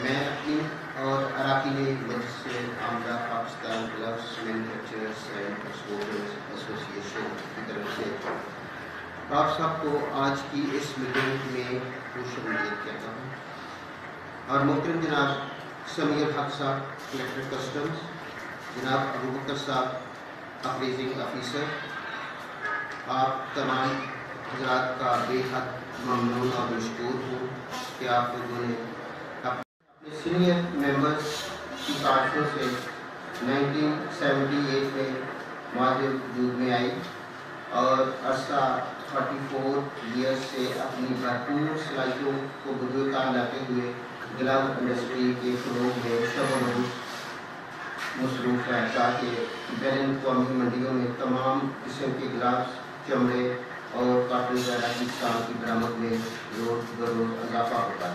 میں اپنی اور اراکین مجلس سے آمدہ Pakistan gloves manufacturers and exporters association کی طرف سے آپ سب کو آج کی اس میٹنگ میں خوش آمدید کہتا ہوں اور محترم جناب سمیع الحق صاحب کلیکٹر کسٹمز، جناب ابوبکر صاحب اپریزنگ آفیسر، آپ تمام حضرات کا بے حد ممنون اور مشکور ہوں کہ آپ لوگوں نے اپنے سینئر ممبرس کی کاشتوں سے 1978 میں معاہدے وجود میں آئی اور عرصہ 44 ایئرس سے اپنی بھرپور صلاحیتوں کو بروئے کار لاتے ہوئے گلو انڈسٹری کے فروغ میں شب و روز مصروف ہے تاکہ بین الاقوامی منڈیوں میں تمام قسم کے گلوز، چمڑے اور کاٹن وغیرہ کی اقسام کی برآمد میں روز بروز اضافہ ہوتا ہے۔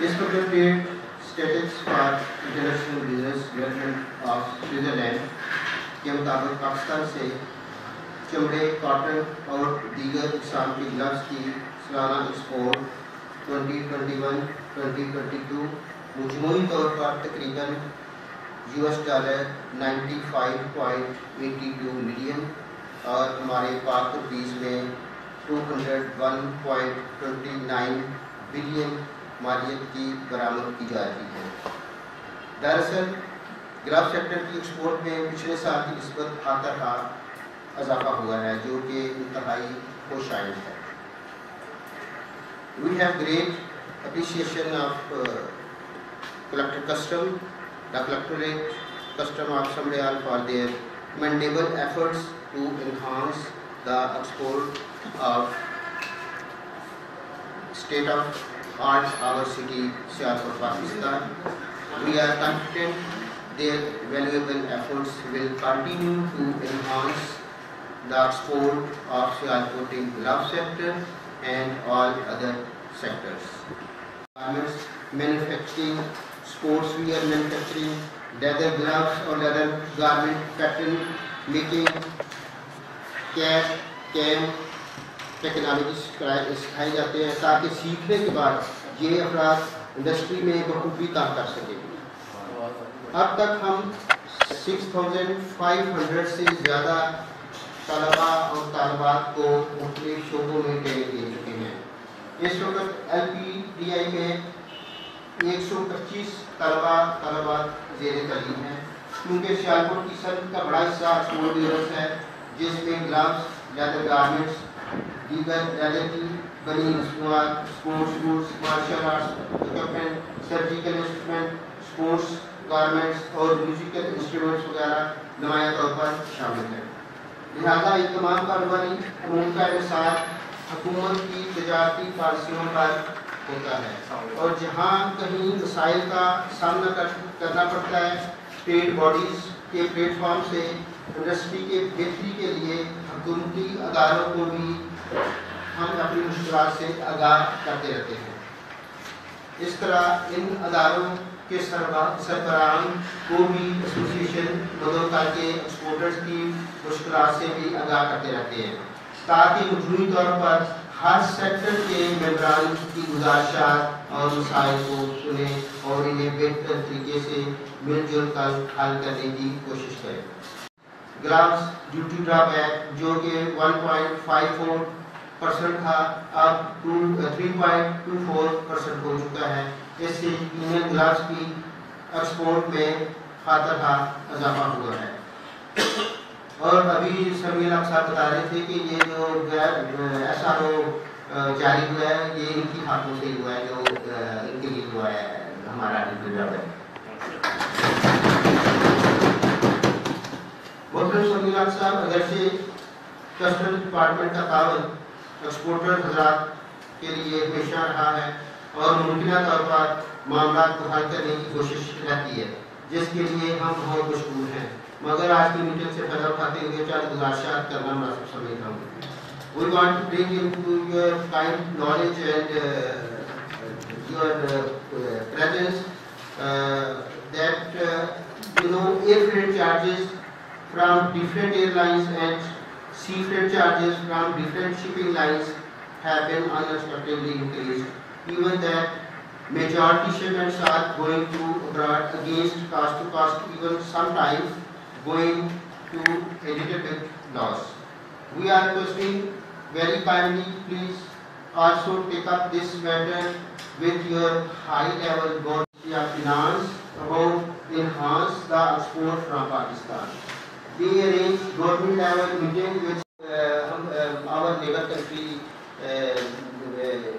Special trade status for international business development of Switzerland کے مطابق پاکستان سے چمڑے، کاٹن اور دیگر اقسام کے گلوز کی سالانہ ایکسپورٹ 2021-2022 مجموعی طور پر تقریباً $95.82 ملین اور ہمارے پاک روپیز میں 201.29 بلین مالیت کی برآمد کی جاتی ہے۔ دراصل گلاس سیکٹر کی ایکسپورٹ میں پچھلے سال کی نسبت خاطر اضافہ ہوا ہے جو کہ انتہائی خوش آئند ہے۔ We have great appreciation of Collector Custom, the Collectorate Custom of Samdayal for their commendable efforts to enhance the export of state of art our city Sialkot, Pakistan. We are confident their valuable efforts will continue to enhance the export of Sialkot in glove sector and all other sectors. Garments manufacturing, sportswear manufacturing, leather gloves or leather garment pattern making, cap, cam technology سکھائی جاتے ہیں تاکہ سیکھنے کے بعد یہ افراد industry میں بخوبی کام کر سکیں۔ اب تک ہم 6500 سے زیادہ طلباء اور طالبات کو مختلف شعبوں میں ٹریننگ دے چکے ہیں۔ اس وقت LPDI میں 125 طلبات زیر تعلیم ہیں کیونکہ سیالکوٹ کی صنعت کا بڑا حصہ ایکسپورٹ یورپ ہے جس میں گلوز، لیدر گارمنٹس، دیگر لیدر کی بنی مصنوعات، sports goods, martial arts equipment, surgical instrument, sports garments اور میوزیکل انسٹرومنٹس وغیرہ نمایاں طور پر شامل ہیں۔ لہذا یہ تمام کاروباری امور کا انحصار حکومت کی تجارتی پالیسیوں پر ہوتا ہے اور جہاں کہیں مسائل کا سامنا کرنا پڑتا ہے ٹریڈ باڈیز کے پلیٹ فارم سے انڈسٹری کے بہتری کے لیے حکومتی اداروں کو بھی ہم اپنی مشکلات سے آگاہ کرتے رہتے ہیں۔ اس طرح ان اداروں کے سربراہان کو بھی ایسوسی ایشن بدو کر کے ایکسپورٹرز کی مشکلات سے بھی آگاہ کرتے رہتے ہیں تاکہ مجموعی طور پر ہر سیکٹر کے ممبران کی گزارشات اور مسائل کو سنیں اور انہیں بہتر طریقے سے مل جل کر حل کرنے کی کوشش کریں۔ گلوز ڈیوٹی ڈرا بیک جو کہ 1.54% تھا اب 3.24% ہو چکا ہے۔ اس سے یونین گلوز کی ایکسپورٹ میں خاطر اضافہ ہوا ہے۔ اور ابھی سمیع الحق صاحب بتا رہے تھے کہ یہ جو SRO جاری ہوا ہے یہ ان کی ہاتھوں سے ہوا ہے جو ان کے لیے ہوا ہے ہمارا ڈیوٹی ڈرا بیک۔ محترم سمیع الحق صاحب اگرچہ کسٹم ڈپارٹمنٹ کا تعاون ایکسپورٹر حضرات کے لیے ہمیشہ رہا ہے اور ممکنہ طور پر معاملات کو حل کرنے کی کوشش رہتی ہے جس کے لیے ہم بہت مشکور ہیں، مگر آج کی میٹنگ سے فائدہ اٹھاتے ہوئے چند گزارشات کرنا مناسب سمجھتا ہوں۔ We want to bring into your kind knowledge and your presence that air freight charges from different airlines and sea freight charges from different shipping lines have been unexpectedly increased. Even that Majority shipments are going to abroad against cost to cost, even sometimes going to a little bit loss. We are requesting very kindly, please also take up this matter with your high level board of finance about enhance the export from Pakistan. We arrange government level meeting with our neighbor country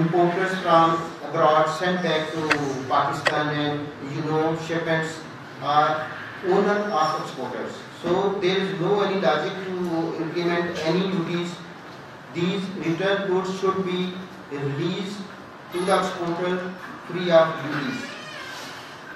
importers from abroad sent back to Pakistan and shipments are owner of exporters. So there is no any logic to implement any duties. These return goods should be released to the exporter free of duties.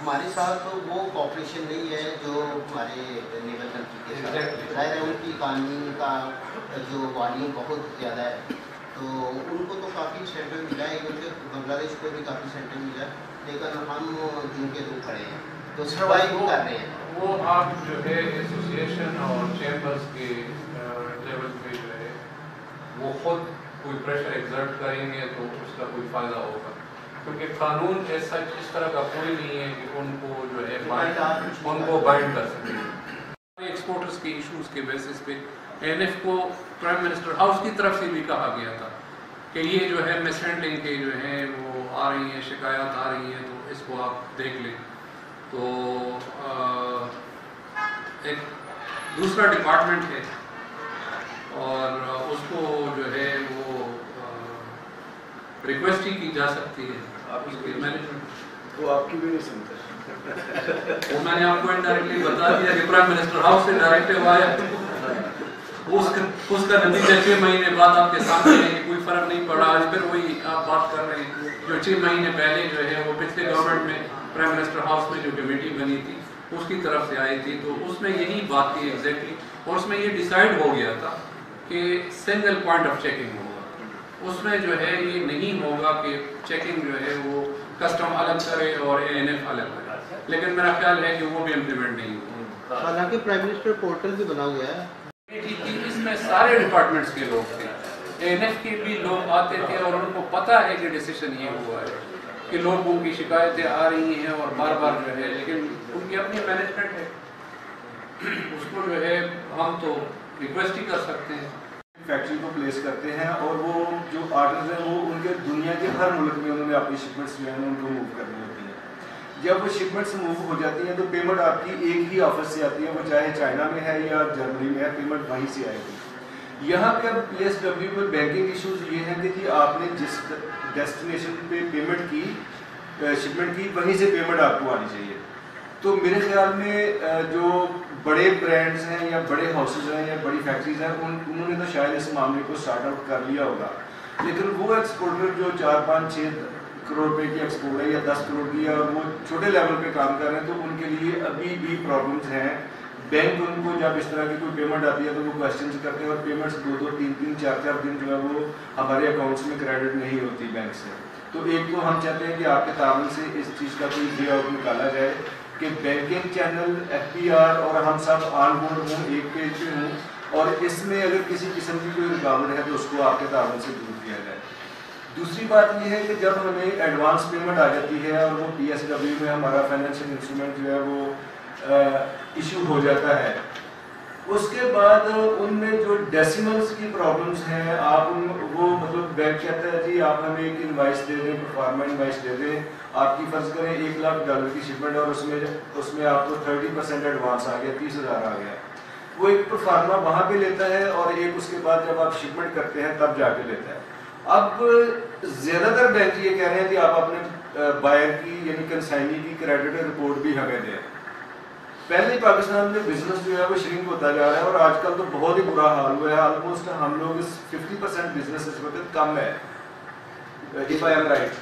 ہمارے ساتھ وہ cooperation نہیں ہے جو ہمارے neighbour country کے ساتھ، ظاہر ہے ان کی اکانمی کا جو والیوم بہت زیادہ ہے، تو ان کو تو کافی سینٹر ملا ہے، کیونکہ بنگلہ دیش کو بھی کافی سینٹر ملا ہے، لیکن ہم جن کے دو کھڑے ہیں تو سروائیو کر رہے ہیں۔ وہ آپ جو ہے ایسوسیشن اور چیمبرز کے لیول پہ جو ہے وہ خود کوئی پریشر ایگزرٹ کریں گے تو اس کا کوئی فائدہ ہوگا، کیونکہ قانون ایسا اس طرح کا کوئی نہیں ہے کہ ان کو جو ہے ان کو بائنڈ کر سکے۔ ایکسپورٹرز کے ایشوز کے بیسس پہ NF کو پرائم منسٹر ہاؤس کی طرف سے بھی کہا گیا تھا کہ یہ جو ہے مس ہینڈلنگ کے جو ہے وہ آ رہی ہیں، شکایات آ رہی ہیں، تو اس کو آپ دیکھ لیں۔ تو ایک دوسرا ڈپارٹمنٹ ہے اور اس کو جو ہے وہ ریکویسٹ ہی کی جا سکتی ہے آپ اس کے مینجمنٹ، وہ آپ کی بھی نہیں سنتے، وہ میں نے آپ کو انڈائریکٹلی بتا دیا کہ پرائم منسٹر ہاؤس سے ڈائریکٹو آیا، اس کا نتیجہ 6 مہینے بعد آپ کے سامنے ہے کہ کوئی فرق نہیں پڑا۔ آج پھر وہی آپ بات کر رہے ہیں جو 6 مہینے پہلے جو ہے وہ پچھلے گورنمنٹ میں پرائم منسٹر ہاؤس میں جو کمیٹی بنی تھی اس کی طرف سے آئی تھی، تو اس میں یہی بات تھی ایگزیکٹلی، اور اس میں یہ ڈیسائیڈ ہو گیا تھا کہ سنگل پوائنٹ آف چیکنگ ہوگا، اس میں جو ہے یہ نہیں ہوگا کہ چیکنگ جو ہے وہ کسٹم الگ کرے اور ANF الگ کرے، لیکن میرا خیال ہے کہ وہ بھی امپلیمنٹ نہیں ہوگا۔ حالانکہ پرائم منسٹر پورٹل بھی بنا ہوا ہے، اس میں سارے ڈپارٹمنٹس کے لوگ تھے، ANF کے بھی لوگ آتے تھے اور ان کو پتہ ہے کہ ڈیسیشن یہ ہوا ہے کہ لوگوں کی شکایتیں آ رہی ہیں اور بار بار جو ہے، لیکن ان کی اپنی مینجمنٹ ہے، اس کو جو ہے ہم تو ریکویسٹ ہی کر سکتے ہیں۔ فیکٹری کو پلیس کرتے ہیں اور وہ جو آرڈرز ہیں وہ ان کے دنیا کے ہر ملک میں انہوں نے اپنی شپمنٹس جو ہیں ان کو موو کرنی ہوتی ہیں۔ جب وہ شپمنٹس موو ہو جاتی ہیں تو پیمنٹ آپ کی ایک ہی آفس سے آتی ہے، وہ چاہے چائنا میں ہے یا جرمنی میں ہے، پیمنٹ وہیں سے آئے گی۔ یہاں پہ اب PSW میں بینکنگ ایشوز یہ ہیں کہ جی آپ نے جس ڈیسٹینیشن پہ پیمنٹ کی، شپمنٹ کی، وہیں سے پیمنٹ آپ کو آنی چاہیے۔ تو میرے خیال میں جو بڑے برانڈز ہیں یا بڑے ہاؤسز ہیں یا بڑی فیکٹریز ہیں انہوں نے تو شاید اس معاملے کو سٹارٹ آؤٹ کر لیا ہوگا، لیکن وہ ایکسپورٹر جو 4 5 6 کروڑ روپے کی ایکسپورٹ ہے یا 10 کروڑ کی ہے اور وہ چھوٹے لیول پہ کام کر رہے ہیں، تو ان کے لیے ابھی بھی پرابلمز ہیں۔ بینک ان کو جب اس طرح کی کوئی پیمنٹ آتی ہے تو وہ کوشچنز کرتے ہیں اور پیمنٹس 2 2 3 3 4 4 دن جو ہے وہ ہمارے اکاؤنٹس میں کریڈٹ نہیں ہوتی بینک سے۔ تو ایک تو ہم چاہتے ہیں کہ آپ کے تعاون سے اس چیز کا کوئی وے آؤٹ نکالا جائے کہ بینکنگ چینل، FPR اور ہم سب آن بورڈ ہوں، ایک پیج پہ ہوں، اور اس میں اگر کسی قسم کی کوئی رکاوٹ ہے تو اس کو آپ کے تعاون سے دور کیا جائے۔ دوسری بات یہ ہے کہ جب ہمیں ایڈوانس پیمنٹ آ جاتی ہے اور وہ PSW میں ہمارا فائنینشیل انسٹرومنٹ جو ہے وہ ایشو ہو جاتا ہے، اس کے بعد ان میں جو ڈیسیملز کی پرابلمز ہیں، آپ وہ مطلب بینک کہتا ہے جی آپ ہمیں ایک انوائس دے دیں، پرفارما انوائس دے دیں، آپ کی فرض کریں $1,00,000 کی شپمنٹ اور اس میں آپ کو 30% ایڈوانس آ گیا، 30,000 آ گیا۔ وہ ایک پرفارما وہاں پہ لیتا ہے اور ایک اس کے بعد جب آپ شپمنٹ کرتے ہیں تب جا کے لیتا ہے۔ اب زیادہ تر بینک یہ کہہ رہے ہیں کہ آپ اپنے بائر کی یعنی کنسائنی کی کریڈٹ رپورٹ بھی ہمیں دیں۔ پہلے پاکستان میں بزنس جو ہے وہ شرنک ہوتا جا رہا ہے اور آج کل تو بہت ہی برا حال ہوا ہے، آلموسٹ ہم لوگ 50% بزنس اس وقت کم ہے، if I am right۔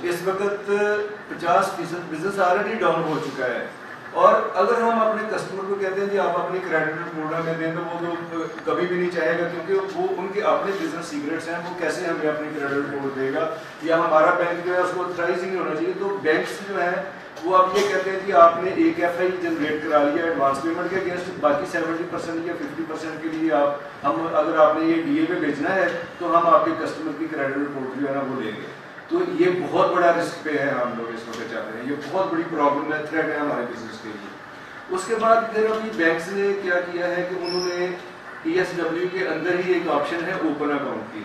اس وقت 50% بزنس آلریڈی ڈاؤن ہو چکا ہے، اور اگر ہم اپنے کسٹمر کو کہتے ہیں کہ آپ اپنی کریڈٹ رپورٹ ہمیں دیں تو وہ تو کبھی بھی نہیں چاہے گا، کیونکہ وہ ان کے اپنے بزنس سیکریٹس ہیں، وہ کیسے ہمیں اپنی کریڈٹ رپورٹ دے گا، یا ہمارا بینک جو ہے اس کو تھرائز ہی نہیں ہونا چاہیے۔ تو بینکس جو ہیں وہ اب یہ کہتے ہیں کہ آپ نے ایک FI جنریٹ کرا لیا ایڈوانس پیمنٹ کے اگینسٹ، باقی 70% یا 50% کے لیے ہم اگر آپ نے یہ DA پہ بھیجنا ہے تو ہم آپ کے کسٹمر کی کریڈٹ رپورٹ جو ہے نا وہ لیں گے۔ تو یہ بہت بڑا رسک پہ ہے ہم لوگ اس وقت چاہتے ہیں، یہ بہت بڑی پرابلم ہے، تھریٹ ہے ہمارے بزنس کے لیے۔ اس کے بعد پھر ابھی بینکس نے کیا کیا ہے کہ انہوں نے PSW کے اندر ہی ایک آپشن ہے اوپن اکاؤنٹ کی،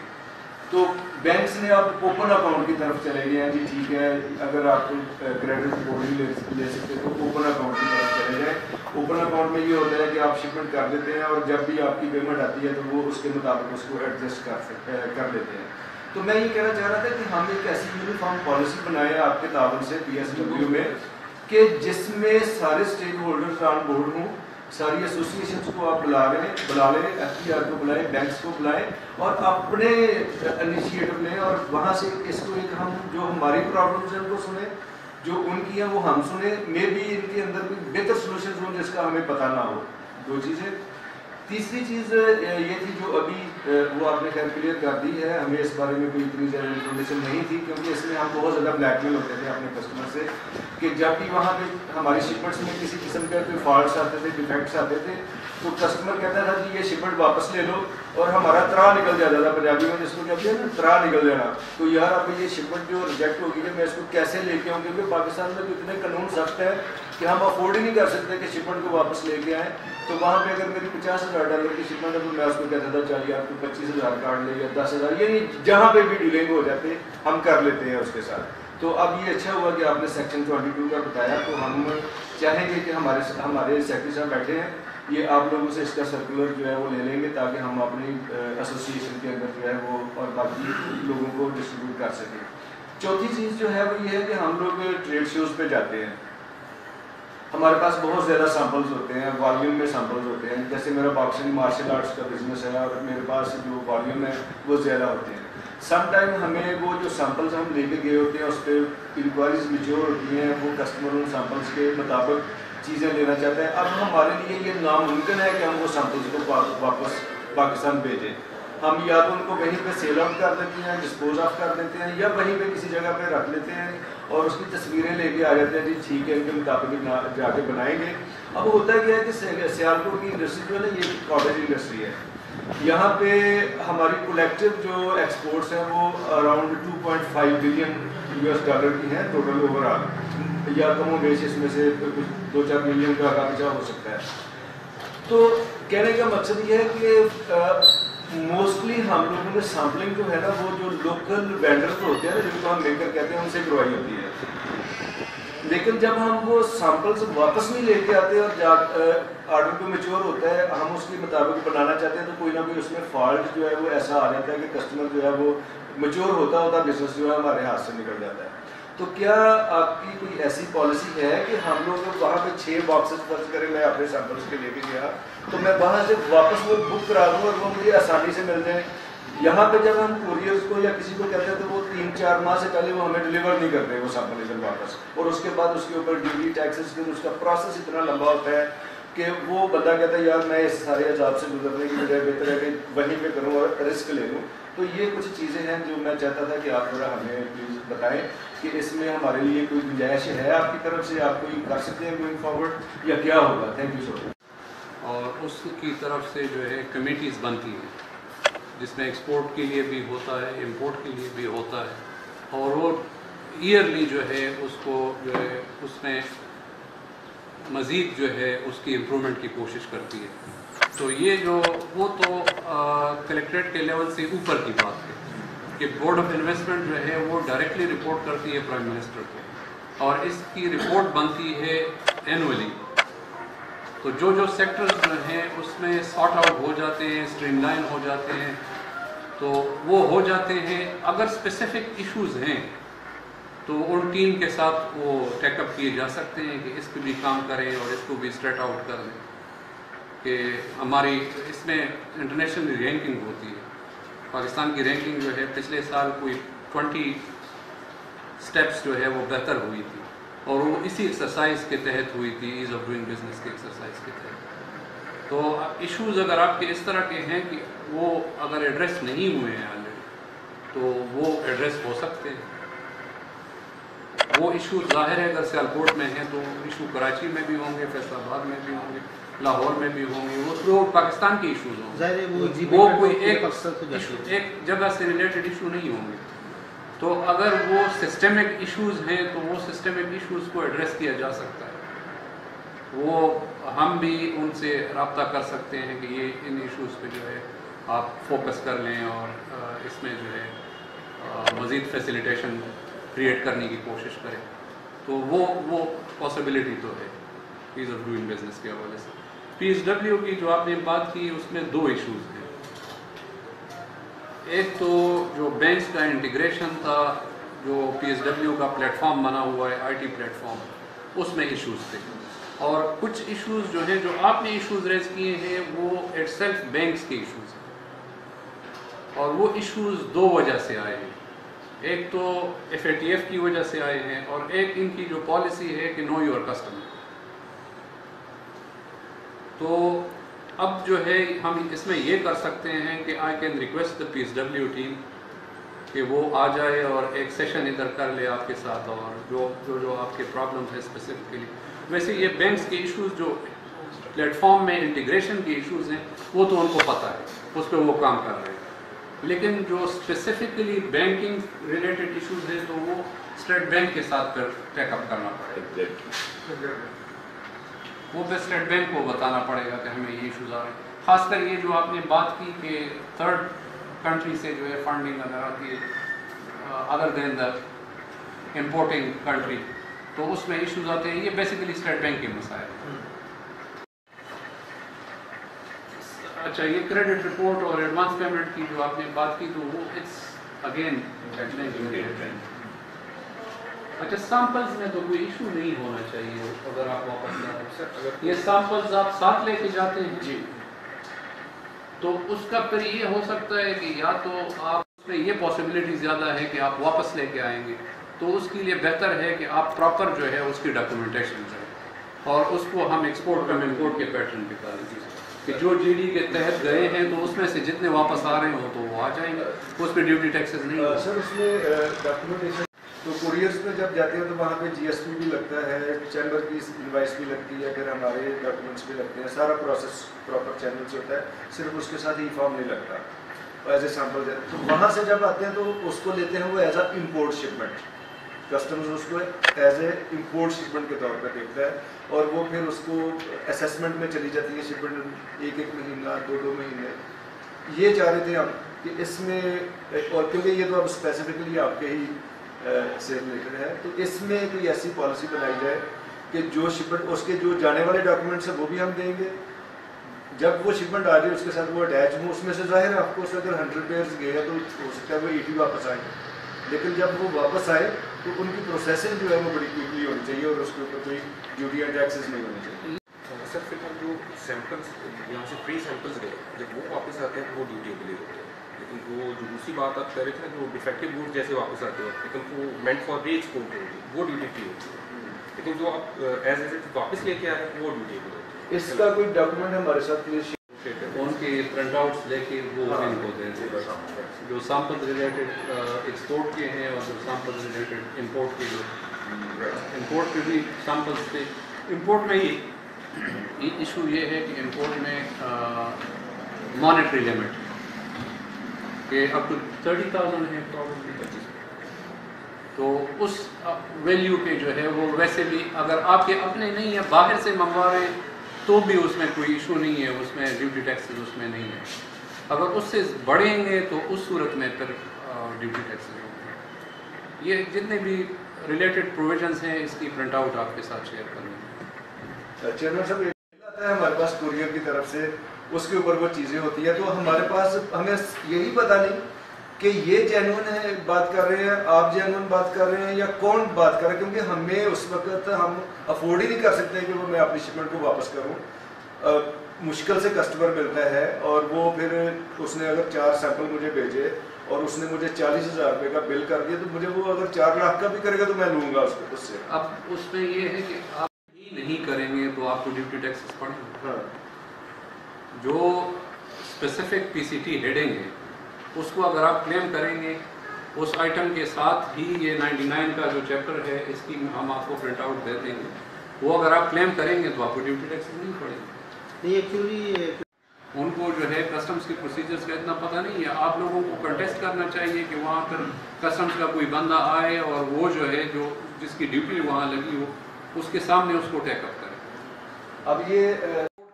تو بینکس نے آپ اوپن اکاؤنٹ کی طرف چلے گئے ہیں، جی ٹھیک ہے اگر آپ کریڈٹ رپورٹ نہیں لے سکتے تو اوپن اکاؤنٹ کی طرف چلے جائیں۔ اوپن اکاؤنٹ میں یہ ہوتا ہے کہ آپ شپمنٹ کر دیتے ہیں اور جب بھی آپ کی پیمنٹ آتی ہے تو وہ اس کے مطابق اس کو ایڈجسٹ کر لیتے ہیں۔ تو میں یہ کہنا چاہ رہا تھا کہ ہم ایک ایسی یونیفارم پالیسی بنائے آپ کے تعاون سے PSW میں کہ جس میں سارے اسٹیک ہولڈرز آن بورڈ ہوں، ساری ایسوسیشنس کو آپ بلا لیں، FPR کو بلائیں، بینکس کو بلائیں اور اپنے انیشیٹو لیں اور وہاں سے اس کو ایک ہم جو ہماری پرابلمس ہیں ان کو سنیں جو ان کی ہیں وہ ہم سنیں, میں بھی ان کے اندر کوئی بہتر سولوشن ہوں جس کا ہمیں پتہ نہ ہو. 2 چیزیں. تیسری چیز یہ تھی جو ابھی وہ آپ نے خیر کلیئر کر دی ہے, ہمیں اس بارے میں کوئی اتنی زیادہ انفارمیشن نہیں تھی کیونکہ اس میں ہم بہت زیادہ بلیک میل ہوتے تھے اپنے کسٹمر سے کہ جب بھی وہاں پہ ہماری شپمنٹس میں کسی قسم کے کوئی فالٹس آتے تھے, ڈیفیکٹس آتے تھے, تو کسٹمر کہتا تھا کہ یہ شپمنٹ واپس لے لو, اور ہمارا ترا نکل جاتا تھا, پنجابی میں جس کو کہتے ہیں نا ترا نکل جانا. تو یار اب یہ شپمنٹ جو ریجیکٹ ہوگی ہے میں اس کو کیسے لے کے آؤں, کیونکہ پاکستان میں تو اتنے قانون سخت ہے کہ ہم افورڈ ہی نہیں کر سکتے کہ شپمنٹ کو واپس لے کے آئیں. تو وہاں پہ اگر میری $50,000 کی شپمنٹ ہے تو میں اس کو کہتا تھا چلیے آپ کو 25,000 کاٹ لے یا 10,000, یعنی جہاں پہ بھی ڈیلنگ ہو جاتے ہم کر لیتے ہیں اس کے ساتھ. تو اب یہ اچھا ہوا کہ آپ نے سیکشن 22 کا بتایا, تو ہم چاہیں گے کہ ہمارے سیکرٹری صاحب بیٹھے ہیں, یہ آپ لوگوں سے اس کا سرکولر جو ہے وہ لے لیں گے تاکہ ہم اپنی ایسوسیشن کے اندر جو ہے وہ اور باقی لوگوں کو ڈسٹریبیوٹ کر سکیں. چوتھی چیز جو ہے وہ یہ ہے کہ ہم لوگ ٹریڈ شوز پہ جاتے ہیں. ہمارے پاس بہت زیادہ سیمپلز ہوتے ہیں, والیوم میں سیمپلز ہوتے ہیں. جیسے میرا باکسنگ مارشل آرٹس کا بزنس ہے اور میرے پاس جو والیوم ہے وہ زیادہ ہوتے ہیں. سم ٹائم ہمیں وہ جو سیمپلز ہم لے کے گئے ہوتے ہیں اس پہ انکوائریز میچور ہوتی ہیں, وہ کسٹمر ان سیمپلز کے مطابق چیزیں لینا چاہتے ہیں. اب ہمارے لیے یہ ناممکن ہے کہ ہم وہ سیمپلز کو واپس پاکستان بھیجیں. ہم یا تو ان کو وہیں پہ سیل آؤٹ کر دیتے ہیں, ڈسپوز آف کر دیتے ہیں, یا وہیں پہ کسی جگہ پہ رکھ لیتے ہیں اور اس کی تصویریں لے کے آ جاتے ہیں, جی ٹھیک ہے ان کے مطابق جا کے بنائیں گے. اب ہوتا کیا ہے کہ سیالکوٹ کی انڈسٹری جو ہے نا یہ کاٹیج انڈسٹری ہے. یہاں پہ ہماری کولیکٹیو جو ایکسپورٹس ہیں وہ اراؤنڈ $2.5 بلین کی ہیں ٹوٹل اوور آل, یا کم و بیش اس میں سے کچھ 2-4 ملین کا خرچہ ہو سکتا ہے. تو کہنے کا مقصد یہ ہے کہ موسٹلی ہم لوگوں نے سیمپلنگ جو ہے نا وہ جو لوکل وینڈرز ہوتے ہیں نا جن کو ہم میکر کہتے ہیں ان سے کروائی ہوتی ہے. لیکن جب ہم وہ سیمپلز واپس نہیں لے کے آتے اور آرڈر کو میچور ہوتا ہے, ہم اس کے مطابق بنانا چاہتے ہیں تو کوئی نہ کوئی اس میں فالٹ جو ہے وہ ایسا آ جاتا ہے کہ کسٹمر جو ہے وہ میچور ہوتا بزنس جو ہے ہمارے ہاتھ سے نکل جاتا ہے. تو کیا آپ کی کوئی ایسی پالیسی ہے کہ ہم لوگ وہاں پہ 6 باکسز فرض کریں میں اپنے سیمپلس کے لے کے گیا تو میں وہاں سے واپس وہ بک کرا دوں اور وہ مجھے آسانی سے مل جائیں. یہاں پہ جب ہم کوریئرز کو یا کسی کو کہتے ہیں تو وہ 3-4 ماہ سے پہلے وہ ہمیں ڈلیور نہیں کرتے وہ سیمپل واپس, اور اس کے بعد اس کے اوپر ڈیوٹی ٹیکسز کے اس کا پروسیس اتنا لمبا ہوتا ہے کہ وہ بندہ کہتا ہے یار میں اس سارے عذاب سے گزرنے کی بجائے بہتر ہے کہ وہیں پہ کروں اور رسک لے لوں. تو یہ کچھ چیزیں ہیں جو میں چاہتا تھا کہ آپ ذرا ہمیں پلیز بتائیں کہ اس میں ہمارے لیے کوئی گنجائش ہے آپ کی طرف سے, آپ کوئی کر سکتے ہیں گوئنگ فارورڈ, یا کیا ہوگا. تھینک یو سو مچ. اور اس کی طرف سے جو ہے کمیٹیز بنتی ہیں جس میں ایکسپورٹ کے لیے بھی ہوتا ہے, امپورٹ کے لیے بھی ہوتا ہے, اور وہ ایئرلی جو ہے اس کو جو ہے اس میں مزید جو ہے اس کی امپرومنٹ کی کوشش کرتی ہے. تو یہ جو وہ تو کلیکٹریٹ کے لیول سے اوپر کی بات ہے کہ بورڈ آف انویسٹمنٹ جو ہے وہ ڈائریکٹلی رپورٹ کرتی ہے پرائم منسٹر کو, اور اس کی رپورٹ بنتی ہے اینولی. تو جو سیکٹرز جو ہیں اس میں سارٹ آؤٹ ہو جاتے ہیں, اسٹریم لائن ہو جاتے ہیں, تو وہ ہو جاتے ہیں. اگر اسپیسیفک ایشوز ہیں تو ان ٹیم کے ساتھ وہ ٹیک اپ کیے جا سکتے ہیں کہ اس پہ بھی کام کریں اور اس کو بھی اسٹریٹ آؤٹ کر دیں. کہ ہماری اس میں انٹرنیشنل رینکنگ ہوتی ہے. پاکستان کی رینکنگ جو ہے پچھلے سال کوئی 20 سٹیپس جو ہے وہ بہتر ہوئی تھی, اور وہ اسی ایکسرسائز کے تحت ہوئی تھی, ایز آف ڈوئنگ بزنس کے ایکسرسائز کے تحت. تو ایشوز اگر آپ کے اس طرح کے ہیں کہ وہ اگر ایڈریس نہیں ہوئے ہیں آلریڈی تو وہ ایڈریس ہو سکتے ہیں. وہ ایشو ظاہر ہے اگر سیالکوٹ میں ہیں تو ایشو کراچی میں بھی ہوں گے, فیصل آباد میں بھی ہوں گے, لاہور میں بھی ہوں گے, وہ تھرو پاکستان کے ایشوز ہوں گے. وہ کوئی ایک جگہ سے ریلیٹڈ ایشو نہیں ہوں گے. تو اگر وہ سسٹمک ایشوز ہیں تو وہ سسٹمک ایشوز کو ایڈریس کیا جا سکتا ہے. وہ ہم بھی ان سے رابطہ کر سکتے ہیں کہ یہ ان ایشوز پہ جو ہے آپ فوکس کر لیں اور اس میں جو ہے مزید فیسیلیٹیشن کریٹ کرنے کی کوشش کریں. تو وہ پاسبلٹی تو ہے ایز آف ڈوئنگ بزنس کے حوالے سے. پی ایس ڈبلیو کی جو آپ نے بات کی اس میں 2 ایشوز ہیں. ایک تو جو بینکس کا انٹیگریشن تھا, جو پی ایس ڈبلیو کا پلیٹ فارم بنا ہوا ہے, آئی ٹی پلیٹ فارم, اس میں ایشوز تھے. اور کچھ ایشوز جو ہیں جو آپ نے ایشوز ریز کیے ہیں وہ ایٹ سیلف بینکس کے ایشوز ہیں, اور وہ ایشوز 2 وجہ سے آئے ہیں. ایک تو FATF کی وجہ سے آئے ہیں اور ایک ان کی جو پالیسی ہے کہ نو یور کسٹمر. تو اب جو ہے ہم اس میں یہ کر سکتے ہیں کہ I can request the PSW team کہ وہ آ جائے اور ایک سیشن ادھر کر لے آپ کے ساتھ, اور جو آپ کے پرابلمس ہیں اسپیسیفکلی. ویسے یہ بینکس کے ایشوز جو پلیٹ فارم میں انٹیگریشن کے ایشوز ہیں وہ تو ان کو پتہ ہے, اس پہ وہ کام کر رہے ہیں, لیکن جو اسپیسیفکلی بینکنگ ریلیٹڈ ایشوز ہیں تو وہ اسٹیٹ بینک کے ساتھ پھر ٹیک اپ کرنا پڑے گا. وہ پہ اسٹیٹ بینک کو بتانا پڑے گا کہ ہمیں یہ ایشوز آ رہے ہیں. خاص کر یہ جو آپ نے بات کی کہ تھرڈ کنٹری سے جو ہے فنڈنگ اگر آتی ہے ادر دین دا امپورٹنگ کنٹری, تو اس میں ایشوز آتے ہیں. یہ بیسیکلی اسٹیٹ بینک کے مسائل ہیں. اچھا, یہ کریڈٹ رپورٹ اور ایڈوانس پیمنٹ کی جو آپ نے بات کی تو وہ اٹس اگین. اچھا, سیمپلز میں تو کوئی ایشو نہیں ہونا چاہیے اگر آپ واپس جائیں. یہ سیمپلز آپ ساتھ لے کے جاتے ہیں جی, تو اس کا پھر یہ ہو سکتا ہے کہ یا تو آپ اس میں یہ پاسبلٹی زیادہ ہے کہ آپ واپس لے کے آئیں گے, تو اس کے لیے بہتر ہے کہ آپ پراپر جو ہے اس کی ڈاکیومنٹیشن کریں اور اس کو ہم ایکسپورٹ کم امپورٹ کے پیٹرن پہ کریں کہ جو GD کے تحت گئے ہیں تو اس میں سے جتنے واپس آ رہے ہوں تو وہ آ جائیں گے, اس پہ ڈیوٹی ٹیکسز نہیں ہیں. سر اس میں ڈاکیومنٹیشن تو کوریئرس میں جب جاتے ہیں تو وہاں پہ GST بھی لگتا ہے, چیمبر کی انوائس بھی لگتی ہے, پھر ہمارے ڈاکیومنٹس بھی لگتے ہیں, سارا پروسیس پراپر چینل سے ہوتا ہے, صرف اس کے ساتھ ای فارم نہیں لگتا ایز اے سیمپل. تو وہاں سے جب آتے ہیں تو اس کو لیتے ہیں وہ as a import shipment, customs اس کو ایز اے امپورٹ شپمنٹ کے طور پہ دیکھتا ہے, اور وہ پھر اس کو اسیسمنٹ میں چلی جاتی ہے شپمنٹ 1 مہینہ 2 مہینے. یہ چاہ رہے تھے ہم کہ اس میں, اور کیونکہ یہ تو اب اسپیسیفکلی آپ کے ہی سے ریلیٹڈ ہے, تو اس میں کوئی ایسی پالیسی بنائی جائے کہ جو شپمنٹ اس کے جو جانے والے ڈاکیومنٹس ہیں وہ بھی ہم دیں گے, جب وہ شپمنٹ آ جائے اس کے ساتھ وہ اٹیچ ہوں, اس میں سے ظاہر ہے آپ کو اگر 100 پیئرز گئے ہیں تو ہو سکتا ہے وہ 80 واپس آئیں, لیکن جب وہ واپس آئے تو ان کی پروسیسنگ جو ہے وہ بڑی کوئکلی ہونی چاہیے اور اس کے اوپر کوئی ڈیوٹی اینڈ ٹیکسز نہیں ہونے چاہیے. سر فی الحال جو سیمپلس یہاں سے فری سیمپلس گئے جب وہ واپس آتے ہیں وہ ڈیوٹی کے لیے ہوتے ہیں, لیکن وہ جو دوسری بات آپ کہہ رہے تھے جو ڈیفیکٹیو گوڈ جیسے واپس آتے ہیں لیکن وہ مینٹ فار ری ایکسپورٹ ہوگی وہ ڈیوٹی فری ہوتی ہے, لیکن جو آپ ایز اٹ واپس لے کے آئے ہیں وہ ڈیوٹی ہوتی ہے. اس کا کوئی ڈاکیومنٹ ہمارے ساتھ پلیز ان کے پرنٹ آؤٹس لے کے وہ ان کو دیں گے, جو سیمپل ریلیٹڈ ایکسپورٹ کے ہیں اور جو سیمپل ریلیٹڈ امپورٹ کے, جو امپورٹ کے بھی سیمپلس تھے. امپورٹ میں ہی ایشو یہ ہے کہ امپورٹ میں مانیٹری لمٹ کہ اپ ٹو 30,000 ہے پرابیبلی, تو اس ویلیو پہ جو ہے وہ ویسے بھی اگر آپ کے اپنے نہیں ہیں باہر سے منگوا رہے ہیں تو بھی اس میں کوئی ایشو نہیں ہے, اس میں ڈیوٹی ٹیکسز اس میں نہیں ہے. اگر اس سے بڑھیں گے تو اس صورت میں پھر ڈیوٹی ٹیکسز ہوں گے. یہ جتنے بھی ریلیٹڈ پروویژنس ہیں اس کی پرنٹ آؤٹ آپ کے ساتھ شیئر کریں گے. چیئرمین صاحب ایک آتا ہے ہمارے پاس کوریئر کی طرف سے, اس کے اوپر وہ چیزیں ہوتی ہیں, تو ہمارے پاس ہمیں یہی پتہ نہیں کہ یہ جینون ہے بات کر رہے ہیں, آپ جینون بات کر رہے ہیں یا کون بات کر رہے ہیں, کیونکہ ہمیں اس وقت ہم افورڈ ہی نہیں کر سکتے کہ وہ میں اپنی شپمنٹ کو واپس کروں. مشکل سے کسٹمر ملتا ہے اور وہ پھر اس نے اگر 4 سیمپل مجھے بھیجے اور اس نے مجھے 40,000 روپے کا بل کر دیا, تو مجھے وہ اگر 4 لاکھ کا بھی کرے گا تو میں لوں گا اس سے. اب اس میں یہ ہے کہ آپ نہیں کریں گے تو آپ کو ڈیوٹی ٹیکسز پڑیں گے. جو اسپیسیفک PCT ہیڈنگ ہے اس کو اگر آپ کلیم کریں گے اس آئٹم کے ساتھ ہی یہ 99 کا جو چیپٹر ہے اس کی ہم آپ کو پرنٹ آؤٹ دے دیں گے, وہ اگر آپ کلیم کریں گے تو آپ کو ڈیوٹی ٹیکسز نہیں پڑیں گے. ایکچولی ان کو جو ہے کسٹمز کے پروسیجرز کا اتنا پتہ نہیں ہے. آپ لوگوں کو کنٹیسٹ کرنا چاہیے کہ وہاں پر کسٹمز کا کوئی بندہ آئے اور وہ جو ہے جو جس کی ڈیوٹی وہاں لگی ہو اس کے سامنے اس کو ٹیک اپ کریں. اب یہ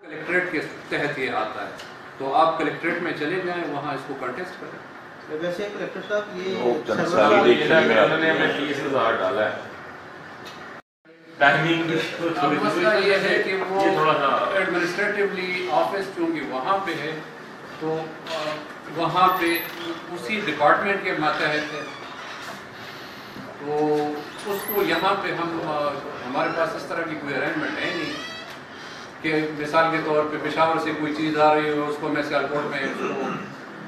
کلیکٹریٹ کے تحت یہ آتا ہے, تو آپ کلیکٹریٹ میں چلے جائیں وہاں اس کو کنٹیسٹ کریں. ویسے کلیکٹر صاحب یہ مسئلہ یہ ہے کہ وہ ایڈمنسٹریٹولی آفس چونکہ وہاں پہ ہے تو وہاں پہ اسی ڈپارٹمنٹ کے ماتحت ہے, تو اس کو یہاں پہ ہمارے پاس اس طرح کی کوئی ارینجمنٹ ہے نہیں کہ مثال کے طور پہ پشاور سے کوئی چیز آ رہی ہو اس کو میں سیالکوٹ میں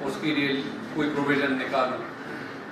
اس کے لیے کوئی پروویژن نکالوں.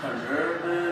100